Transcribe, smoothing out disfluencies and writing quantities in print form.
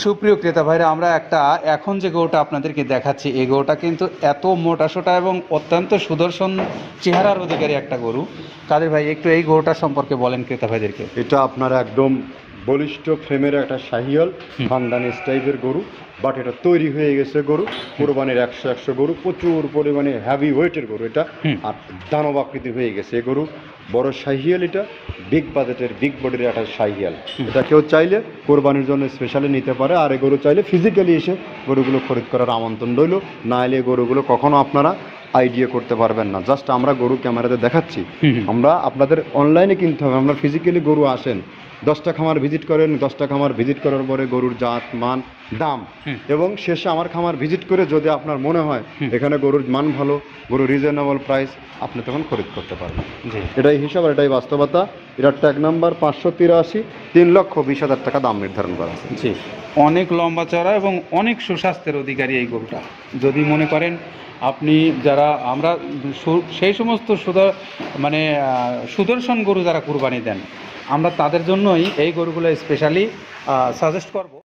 সুপ্রিয় ক্রেতা ভাইরা, আমরা এখন যে গরুটা আপনাদেরকে দেখাচ্ছি, এই গরুটা কিন্তু এত মোটাসোটা এবং অত্যন্ত সুদর্শন চেহারার অধিকারী একটা গরু। কাদের ভাই, একটু এই গরুটা সম্পর্কে বলেন ক্রেতা ভাইদেরকে। এটা আপনার একদম বলিষ্ঠ ফ্রেমের একটা শাহিয়াল খানদানি টাইপের গরু, বাট এটা তৈরি হয়ে গেছে গরু কোরবানির 100 গরু, প্রচুর পরিমাণে হ্যাভি ওয়েটের গরু এটা, আর দানব আকৃতি হয়ে গেছে এই গরু। বড় শাহিয়াল, এটা বিগ বাজেটের বিগ বডির একটা শাহিয়াল। এটা কেউ চাইলে কোরবানির জন্য স্পেশালি নিতে পারে, আর এই গরু চাইলে ফিজিক্যালি এসে গরুগুলো খরিদ করার আমন্ত্রণ রইল। না এলে গরুগুলো কখনো আপনারা আইডিয়া করতে পারবেন না। জাস্ট আমরা গরু ক্যামেরাতে দেখাচ্ছি, আমরা আপনাদের অনলাইনে কিনতে হবে। আমরা ফিজিক্যালি গরু আসেন, 10টা খামার ভিজিট করেন, 10টা খামার ভিজিট করার পরে গরুর জাত মান দাম এবং শেষে আমার খামার ভিজিট করে যদি আপনার মনে হয় এখানে গরুর মান ভালো, গরু রিজনেবল প্রাইস, আপনি তখন খরিদ করতে পারবেন। এটাই হিসাব, এটাই বাস্তবতা। এটার ট্যাগ নাম্বার 583, 3,20,000 টাকা দাম নির্ধারণ করা আছে। জি, অনেক লম্বা চড়া এবং অনেক সুস্বাস্থ্যের অধিকারী এই গরুটা। যদি মনে করেন আপনি, যারা আমরা সেই সমস্ত সুদর্শন গরু যারা কুরবানি দেন, আমরা তাদের জন্যই এই গরুগুলো স্পেশালি সাজেস্ট করব।